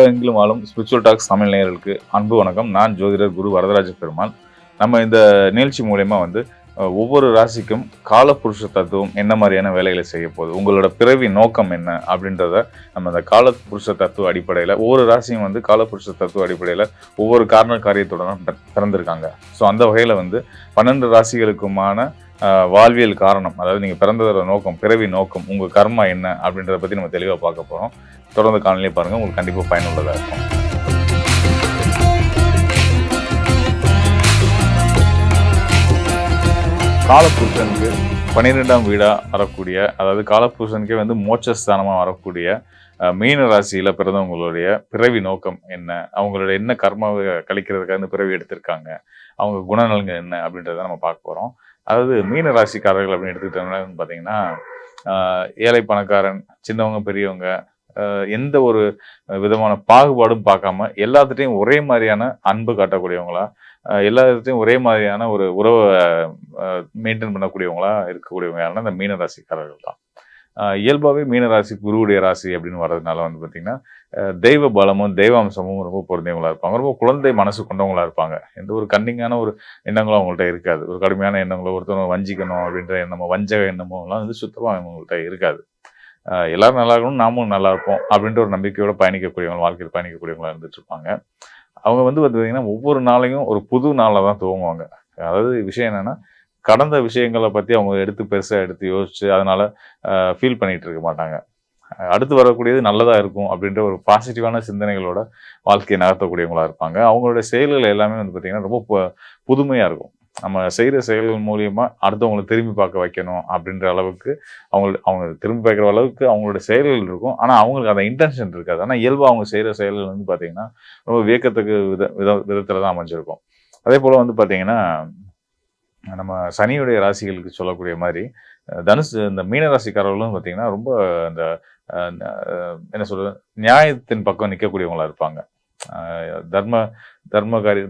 உலகெங்கிலும் வாழும் spiritual tax Tamil நேயர்களுக்கு அன்பு வணக்கம். நான் ஜோதிடர் குரு வரதராஜ பெருமாள். நம்ம இந்த நிகழ்ச்சி மூலயமா ஒவ்வொரு ராசிக்கும் காலப்புருஷ தத்துவம் என்ன மாதிரியான வேலைகளை செய்ய போகுது, உங்களோட பிறவி நோக்கம் என்ன அப்படின்றத நம்ம இந்த காலப்புருஷ தத்துவ அடிப்படையில் ஒவ்வொரு ராசியும் காலப்புருஷ தத்துவ அடிப்படையில் ஒவ்வொரு காரண காரியத்துடன் பிறந்திருக்காங்க. ஸோ அந்த வகையில் 12 ராசிகளுக்குமான வாழ்வியல் காரணம், அதாவது நீங்கள் பிறந்ததோட நோக்கம், பிறவி நோக்கம், உங்கள் கர்மா என்ன அப்படின்றத பற்றி நம்ம தெளிவாக பார்க்க போகிறோம். தொடர்ந்து காணொலியை பாருங்கள், உங்களுக்கு கண்டிப்பாக பயனுள்ளதாக இருக்கும். காலப்புருஷனுக்கு 12ஆம் வீடாக வரக்கூடிய, அதாவது காலப்புருஷனுக்கே மோட்சஸ்தானமாக வரக்கூடிய மீன ராசியில் பிறந்தவங்களுடைய பிறவி நோக்கம் என்ன, அவங்களோட என்ன கர்மாவை கழிக்கிறதுக்காக இந்த பிறவி எடுத்திருக்காங்க, அவங்க குணநலங்கள் என்ன அப்படின்றத நம்ம பார்க்க போகிறோம். அதாவது மீன ராசிக்காரர்கள் அப்படின்னு எடுத்துக்கிட்டோம்னா பார்த்தீங்கன்னா, ஏழை பணக்காரன், சின்னவங்க பெரியவங்க, எந்த ஒரு விதமான பாகுபாடும் பார்க்காம எல்லாத்துட்டையும் ஒரே மாதிரியான அன்பு காட்டக்கூடியவங்களா, எல்லாத்துட்டையும் ஒரே மாதிரியான ஒரு உறவை மெயின்டைன் பண்ணக்கூடியவங்களா இருக்கக்கூடியவங்க யாருன்னா இந்த மீனராசிக்காரர்கள் தான். இயல்பாகவே மீனராசி குருவுடைய ராசி அப்படின்னு வர்றதுனால பார்த்தீங்கன்னா, தெய்வ பலமும் தெய்வ அம்சமும் ரொம்ப பொருந்தியவங்களா இருப்பாங்க. ரொம்ப குழந்தை மனசு கொண்டவங்களா இருப்பாங்க. எந்த ஒரு கன்னிங்கான ஒரு எண்ணங்களும் அவங்கள்ட்ட இருக்காது. ஒரு கடுமையான எண்ணங்களோ, ஒருத்தவங்க வஞ்சிக்கணும் அப்படின்ற எண்ணமோ, வஞ்சக எண்ணமோ எல்லாம் சுத்தமாக அவங்கள்ட்ட இருக்காது. எல்லாரும் நல்லா இருக்கணும், நாமும் நல்லா இருப்போம் அப்படின்ற ஒரு நம்பிக்கையோட பயணிக்கக்கூடியவங்க, வாழ்க்கையில் பயணிக்கக்கூடியவங்களா இருந்துட்டு இருப்பாங்க. அவங்க பார்த்தீங்கன்னா ஒவ்வொரு நாளையும் ஒரு புது நாளில் தான் துவங்குவாங்க. அதாவது விஷயம் என்னன்னா, கடந்த விஷயங்களை பற்றி அவங்க பெருசாக எடுத்து யோசிச்சு அதனால ஃபீல் பண்ணிட்டு இருக்க மாட்டாங்க. அடுத்து வரக்கூடியது நல்லதாக இருக்கும் அப்படின்ற ஒரு பாசிட்டிவான சிந்தனைகளோட வாழ்க்கையை நகர்த்தக்கூடியவங்களா இருப்பாங்க. அவங்களுடைய செயல்கள் எல்லாமே பார்த்தீங்கன்னா ரொம்ப புதுமையாக இருக்கும். நம்ம செய்கிற செயல்கள் மூலியமாக அடுத்தவங்களை திரும்பி பார்க்க வைக்கணும் அப்படின்ற அளவுக்கு அவங்க திரும்பி பார்க்குற அளவுக்கு அவங்களோட செயல்கள் இருக்கும். ஆனால் அவங்களுக்கு அந்த இன்டென்ஷன் இருக்காது. ஆனால் இயல்பாக அவங்க செய்கிற செயல்கள் பார்த்தீங்கன்னா ரொம்ப வியக்கத்தக்க விதத்தில் தான் அமைஞ்சிருக்கும். அதே போல் பார்த்தீங்கன்னா, நம்ம சனியுடைய ராசிகளுக்கு சொல்லக்கூடிய மாதிரி தனுசு, இந்த மீனராசிக்காரர்களும் பார்த்தீங்கன்னா ரொம்ப இந்த என்ன சொல்றது, நியாயத்தின் பக்கம் நிற்கக்கூடியவங்களா இருப்பாங்க.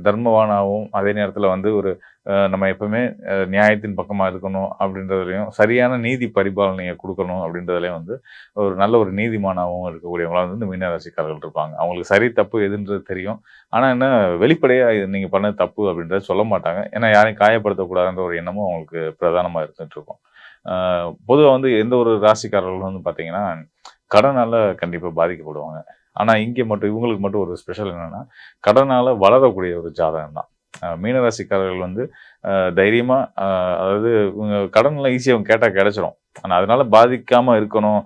தர்மவானாகவும் அதே நேரத்தில் ஒரு நம்ம எப்பவுமே நியாயத்தின் பக்கமாக இருக்கணும் அப்படின்றதுலையும், சரியான நீதி பரிபாலனையை கொடுக்கணும் அப்படின்றதுலையும் ஒரு நல்ல ஒரு நீதிமானாகவும் இருக்கக்கூடியவங்களா இந்த மீனராசிக்காரர்கள் இருப்பாங்க. அவங்களுக்கு சரி தப்பு எதுன்றது தெரியும். ஆனால் என்ன, வெளிப்படையாக நீங்கள் பண்ண தப்பு அப்படின்றத சொல்ல மாட்டாங்க. ஏன்னா யாரையும் காயப்படுத்தக்கூடாதுன்ற ஒரு எண்ணமும் அவங்களுக்கு பிரதானமாக இருந்துட்டு இருக்கும். பொதுவாக எந்த ஒரு ராசிக்காரர்களும் பார்த்தீங்கன்னா கடனால் கண்டிப்பாக பாதிக்கப்படுவாங்க. ஆனால் இங்கே மட்டும் இவங்களுக்கு மட்டும் ஒரு ஸ்பெஷல் என்னென்னா, கடனால் வளரக்கூடிய ஒரு ஜாதகம் தான். மீனராசிக்காரர்கள் தைரியமாக, அதாவது இவங்க கடனெலாம் ஈஸியாக அவங்க கேட்டால் கிடச்சிரும். ஆனால் அதனால் பாதிக்காமல் இருக்கணும்,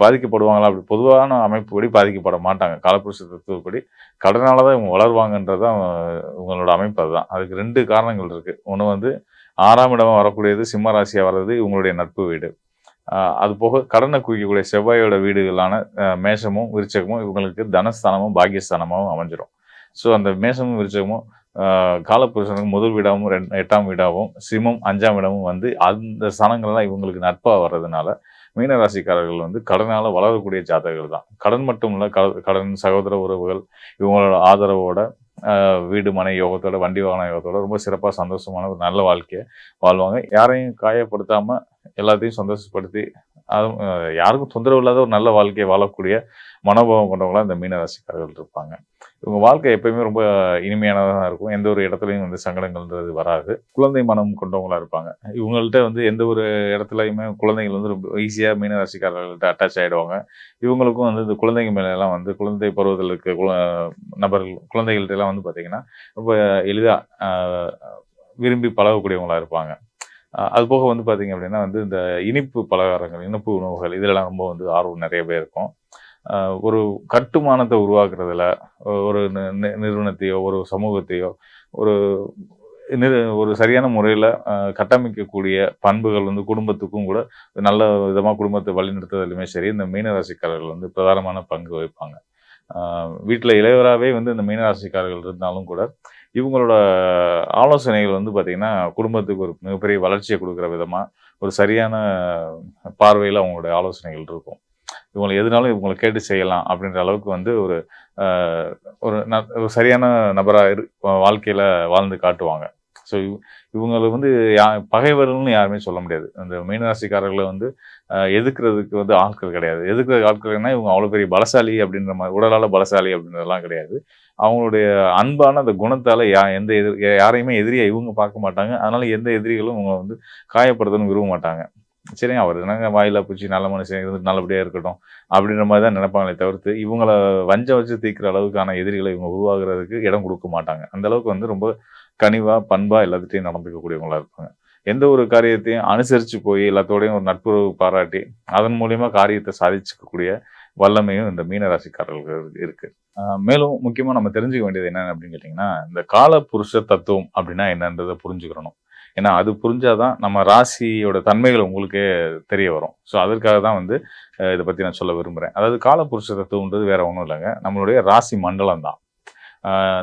பாதிக்கப்படுவாங்களா அப்படி பொதுவான அமைப்புப்படி பாதிக்கப்பட மாட்டாங்க. காலப்புருஷ தத்துவப்படி கடனால் தான் இவங்க வளருவாங்கன்றது தான் இவங்களோட அமைப்பு. அதுதான். அதுக்கு 2 காரணங்கள் இருக்குது. ஒன்று 6ஆம் இடமாக வரக்கூடியது சிம்ம ராசியாக வர்றது இவங்களுடைய நட்பு வீடு. அது போக கடனை குவிக்கக்கூடிய செவ்வாயோட வீடுகளான மேஷமும் விருச்சகமும் இவங்களுக்கு தனஸ்தானமும் பாக்கியஸ்தானமாகவும் அமைஞ்சிடும். ஸோ அந்த மேஷமும் விருச்சகமும் காலப்புருஷனுக்கு முதல் வீடாகவும் 8ஆம் வீடாகவும் சிம்மம் 5ஆம் இடமும் அந்த ஸ்தானங்கள்லாம் இவங்களுக்கு நட்பாக வர்றதுனால மீனராசிக்காரர்கள் கடனால் வளரக்கூடிய ஜாதகர்கள் தான். கடன் மட்டும் இல்லை, கடன், சகோதர உறவுகள், இவங்களோட ஆதரவோட வீடு மனை யோகத்தோட, வண்டி வாகன யோகத்தோட ரொம்ப சிறப்பாக சந்தோஷமான ஒரு நல்ல வாழ்க்கையை வாழ்வாங்க. யாரையும் காயப்படுத்தாமல் எல்லாத்தையும் சந்தோஷப்படுத்தி, அதுவும் யாருக்கும் தொந்தரவு இல்லாத ஒரு நல்ல வாழ்க்கையை வாழக்கூடிய மனோபாவம் கொண்டவங்களாக இந்த மீனராசிக்காரர்கள் இருப்பாங்க. இவங்க வாழ்க்கை எப்பயுமே ரொம்ப இனிமையானதாக தான் இருக்கும். எந்த ஒரு இடத்துலையும் சங்கடங்கள்ன்றது வராது. குழந்தை மனம் கொண்டவங்களா இருப்பாங்க. இவங்கள்ட்ட எந்த ஒரு இடத்துலையுமே குழந்தைகள் ரொம்ப ஈஸியாக மீனராசிக்காரர்கள்ட்ட அட்டாச் ஆகிடுவாங்க. இவங்களுக்கும் இந்த குழந்தைங்க மேலெல்லாம் குழந்தை பருவத்தில் இருக்க நபர்கள் குழந்தைகள்ட்ட எல்லாம் பார்த்தீங்கன்னா ரொம்ப எளிதாக விரும்பி பழகக்கூடியவங்களா இருப்பாங்க. அது போக பார்த்தீங்க அப்படின்னா இந்த இனிப்பு பலகாரங்கள், இனிப்பு உணவுகள் இதிலெல்லாம் ரொம்ப ஆர்வம் நிறைய பேர் இருக்கும். ஒரு கட்டுமானத்தை உருவாக்குறதுல, ஒரு நிறுவனத்தையோ ஒரு சமூகத்தையோ ஒரு சரியான முறையில் கட்டமைக்கக்கூடிய பண்புகள் குடும்பத்துக்கும் கூட நல்ல விதமாக குடும்பத்தை வழிநடத்துவதிலுமே சரி இந்த மீனராசிக்காரர்கள் பிரதானமான பங்கு வகிப்பாங்க. வீட்டில் இளையவராகவே இந்த மீனராசிக்காரர்கள் இருந்தாலும் கூட இவங்களோட ஆலோசனைகள் பார்த்தீங்கன்னா குடும்பத்துக்கு ஒரு மிகப்பெரிய வளர்ச்சியை கொடுக்குற விதமாக ஒரு சரியான பார்வையில் அவங்களுடைய ஆலோசனைகள் இருக்கும். இவங்களை எதுனாலும் இவங்களை கேட்டு செய்யலாம் அப்படின்ற அளவுக்கு ஒரு சரியான நபராக வாழ்க்கையில் வாழ்ந்து காட்டுவாங்க. ஸோ இவங்களை வந்து பகைவர்கள்னு யாருமே சொல்ல முடியாது. அந்த மீனராசிக்காரர்களை வந்து எதிர்க்கிறதுக்கு வந்து ஆட்கள் கிடையாது. எதிர்க்கிற ஆட்கள்னா இவங்க அவ்வளோ பெரிய பலசாலி அப்படின்ற மாதிரி, உடலால பலசாலி அப்படின்றதெல்லாம் கிடையாது. அவங்களுடைய அன்பான அந்த குணத்தால எந்த யாரையுமே எதிரியா இவங்க பார்க்க மாட்டாங்க. அதனால எந்த எதிரிகளும் இவங்க வந்து காயப்படுத்தணும்னு விரும்ப மாட்டாங்க. சரி, அவர் என்னங்க வாயிலா பூச்சி நல்ல மனுஷன் இருந்துட்டு நல்லபடியா இருக்கட்டும் அப்படின்ற மாதிரி தான் நினைப்பாங்களே தவிர்த்து, இவங்கள வஞ்சம் வச்சு தீர்க்கிற அளவுக்கான எதிரிகளை இவங்க உருவாகுறதுக்கு இடம் கொடுக்க மாட்டாங்க. அந்த அளவுக்கு வந்து ரொம்ப கனிவா, பண்பா எல்லாத்துட்டையும் நடந்துக்கக்கூடியவங்களா இருப்பாங்க. எந்த ஒரு காரியத்தையும் அனுசரிச்சு போய் எல்லாத்தோடையும் ஒரு நட்புறவு பாராட்டி, அதன் மூலியமா காரியத்தை சாதிச்சுக்கக்கூடிய வல்லமையும் இந்த மீன ராசிக்காரர்களுக்கு இருக்கு. மேலும் முக்கியமா நம்ம தெரிஞ்சுக்க வேண்டியது என்ன அப்படின்னு கேட்டீங்கன்னா, இந்த கால புருஷ தத்துவம் அப்படின்னா என்னன்றதை புரிஞ்சுக்கிறணும். ஏன்னா அது புரிஞ்சாதான் நம்ம ராசியோட தன்மைகள் உங்களுக்கே தெரிய வரும். ஸோ அதற்காக தான் வந்து இதை பத்தி நான் சொல்ல விரும்புறேன். அதாவது காலபுருஷ தத்துவம்ன்றது வேற ஒன்றும் இல்லைங்க. நம்மளுடைய ராசி மண்டலம் தான்.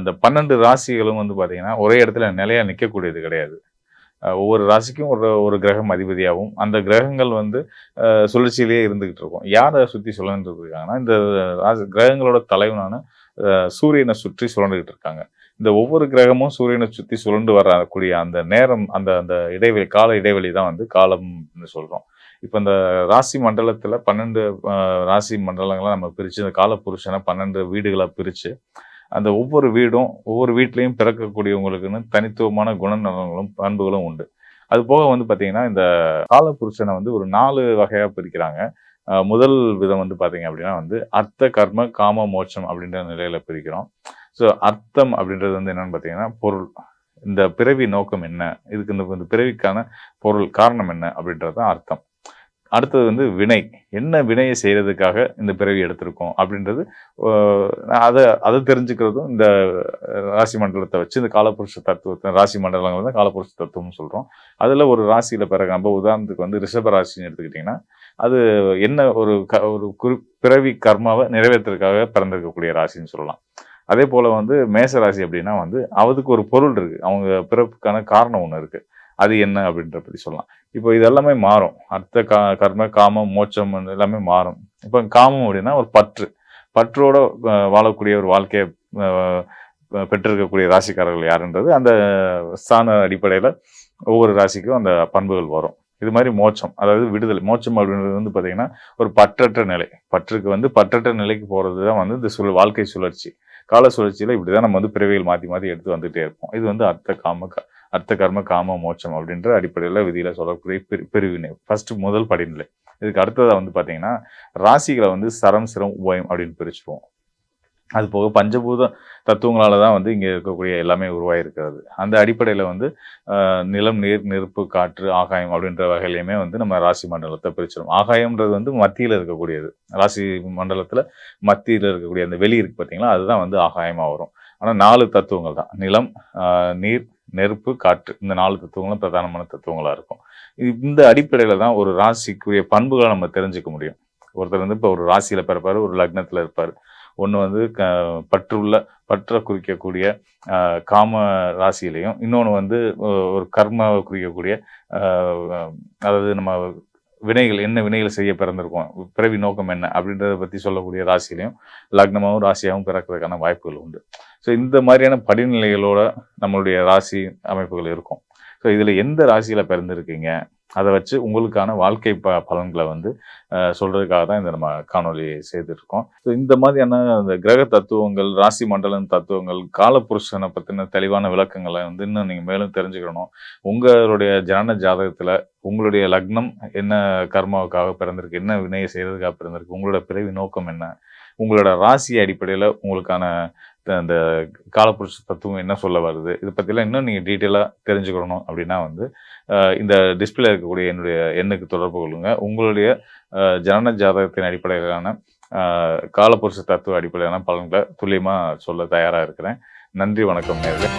இந்த 12 ராசிகளும் வந்து பார்த்தீங்கன்னா ஒரே இடத்துல நிலையா நிற்கக்கூடியது கிடையாது. ஒவ்வொரு ராசிக்கும் ஒரு ஒரு கிரகம் அதிபதியாகவும், அந்த கிரகங்கள் வந்து சுழற்சியிலேயே இருந்துகிட்டு இருக்கும். யாரை சுற்றி சுழன்றுட்டு இருக்காங்கன்னா, இந்த கிரகங்களோட தலைவனான சூரியனை சுற்றி சுழண்டுகிட்டு இருக்காங்க. இந்த ஒவ்வொரு கிரகமும் சூரியனை சுற்றி சுழண்டு வரக்கூடிய அந்த நேரம், அந்த அந்த இடைவெளி, கால இடைவெளி தான் வந்து காலம்னு சொல்றோம். இப்போ இந்த ராசி மண்டலத்தில் 12 ராசி மண்டலங்களாக நம்ம பிரித்து, இந்த காலபுருஷனை 12 வீடுகளாக பிரித்து, அந்த ஒவ்வொரு வீடும் ஒவ்வொரு வீட்லேயும் பிறக்கக்கூடியவங்களுக்குன்னு தனித்துவமான குணநலன்களும் பண்புகளும் உண்டு. அது போக வந்து பார்த்தீங்கன்னா, இந்த காலபுருஷனை வந்து ஒரு 4 வகையாக பிரிக்கிறாங்க. முதல் விதம் வந்து பார்த்தீங்க அப்படின்னா வந்து அர்த்த, கர்ம, காம, மோட்சம் அப்படின்ற நிலையில பிரிக்கிறோம். ஸோ அர்த்தம் அப்படின்றது வந்து என்னன்னு பார்த்தீங்கன்னா பொருள். இந்த பிறவி நோக்கம் என்ன, இதுக்கு இந்த பிறவிக்கான பொருள் காரணம் என்ன அப்படின்றது தான் அர்த்தம். அடுத்தது வந்து வினை, என்ன வினையை செய்யறதுக்காக இந்த பிறவி எடுத்திருக்கோம் அப்படின்றது, அதை தெரிஞ்சுக்கிறதும் இந்த ராசி மண்டலத்தை வச்சு, இந்த காலபுருஷ தத்துவத்தை, ராசி மண்டலங்கள் தான் காலபுருஷ தத்துவம்னு சொல்றோம். அதுல ஒரு ராசியில பிறகு நம்ம உதாரணத்துக்கு வந்து ரிஷப ராசின்னு எடுத்துக்கிட்டிங்கன்னா, அது என்ன ஒரு பிறவி கர்மாவை நிறைவேற்றுறதுக்காக பிறந்திருக்கக்கூடிய ராசின்னு சொல்லலாம். அதே போல வந்து மேச ராசி அப்படின்னா வந்து அதுக்கு ஒரு பொருள் இருக்கு, அவங்க பிறப்புக்கான காரணம் ஒன்று இருக்கு. அது என்ன அப்படின்ற பற்றி சொல்லலாம். இப்போ இது எல்லாமே மாறும். அர்த்த, கர்ம, காமம், மோட்சம் எல்லாமே மாறும். இப்போ காமம் அப்படின்னா ஒரு பற்றோட வாழக்கூடிய ஒரு வாழ்க்கையை பெற்றிருக்கக்கூடிய ராசிக்காரர்கள் யாருன்றது அந்த ஸ்தான அடிப்படையில் ஒவ்வொரு ராசிக்கும் அந்த பண்புகள் வரும். இது மாதிரி மோட்சம், அதாவது விடுதலை. மோட்சம் அப்படின்றது வந்து பார்த்தீங்கன்னா ஒரு பற்றற்ற நிலை. பற்றற்ற நிலைக்கு போகிறது தான் வந்து இந்த வாழ்க்கை சுழற்சி. கால சுழற்சியில் இப்படிதான் நம்ம வந்து பிறவிகள் மாற்றி எடுத்து வந்துட்டே இருப்போம். இது வந்து அர்த்த, கர்ம, காம, மோட்சம் அப்படின்ற அடிப்படையில் விதியில சொல்லக்கூடிய பிரிவினை. ஃபர்ஸ்ட் முதல் படிநிலை. இதுக்கு அடுத்ததாக வந்து பார்த்தீங்கன்னா ராசிகளை வந்து சரம், சிரம், உபயம் அப்படின்னு பிரிச்சுருவோம். அது போக பஞ்சபூத தத்துவங்களால தான் வந்து இங்கே இருக்கக்கூடிய எல்லாமே உருவாகிருக்கிறது. அந்த அடிப்படையில் வந்து நிலம், நீர், நெருப்பு, காற்று, ஆகாயம் அப்படின்ற வகையிலையுமே வந்து நம்ம ராசி மண்டலத்தை பிரிச்சிடும். ஆகாயம்ன்றது வந்து மத்தியில் இருக்கக்கூடியது. ராசி மண்டலத்தில் மத்தியில் இருக்கக்கூடிய அந்த வெளி இருக்கு பார்த்தீங்களா, அதுதான் வந்து ஆகாயமாக வரும். ஆனால் 4 தத்துவங்கள் தான். நிலம், நீர், நெருப்பு, காற்று, இந்த 4 தத்துவங்களும் பிரதானமான தத்துவங்களாக இருக்கும். இந்த அடிப்படையில் தான் ஒரு ராசிக்குரிய பண்புகளை நம்ம தெரிஞ்சுக்க முடியும். ஒருத்தர் வந்து இப்போ ஒரு ராசியில் பிறப்பார், ஒரு லக்னத்தில் இருப்பார். ஒன்று வந்து பற்ற குறிக்கக்கூடிய காம ராசியிலையும், இன்னொன்று வந்து ஒரு கர்மாவை குறிக்கக்கூடிய, அதாவது நம்ம வினைகள், என்ன வினைகள் செய்ய பிறந்திருக்கோம், பிறவி நோக்கம் என்ன அப்படின்றத பற்றி சொல்லக்கூடிய ராசியிலையும் லக்னமாகவும் ராசியாகவும் பிறக்கிறதுக்கான வாய்ப்புகள் உண்டு. ஸோ இந்த மாதிரியான படிநிலைகளோட நம்மளுடைய ராசி அமைப்புகள் இருக்கும். ஸோ இதில் எந்த ராசியில் பிறந்திருக்கீங்க, அதை வச்சு உங்களுக்கான வாழ்க்கை பலன்களை வந்து சொல்றதுக்காக தான் இந்த நம்ம காணொலி செய்திருக்கோம். ஸோ இந்த மாதிரியான இந்த கிரக தத்துவங்கள், ராசி மண்டலம் தத்துவங்கள், காலபுருஷனை பற்றின தெளிவான விளக்கங்களை வந்து இன்னும் நீங்கள் மேலும் தெரிஞ்சுக்கணும். உங்களுடைய ஜனன ஜாதகத்தில் உங்களுடைய லக்னம் என்ன கர்மாவுக்காக பிறந்திருக்கு, என்ன வினையை செய்யறதுக்காக பிறந்திருக்கு, உங்களோட பிறவி நோக்கம் என்ன, உங்களோட ராசி அடிப்படையில் உங்களுக்கான அந்த காலபுருஷ தத்துவம் என்ன சொல்ல வருது, இதை பற்றிலாம் இன்னும் நீங்கள் டீட்டெயிலாக தெரிஞ்சுக்கணும் அப்படின்னா வந்து இந்த டிஸ்பிளே இருக்கக்கூடிய என்னுடைய எண்ணுக்கு தொடர்பு கொள்ளுங்க. உங்களுடைய ஜனன ஜாதகத்தின் அடிப்படையிலான காலபுருஷ தத்துவ அடிப்படையிலான பலன்களை துல்லியமாக சொல்ல தயாராக இருக்கிறேன். நன்றி, வணக்கம் நேயர்களே.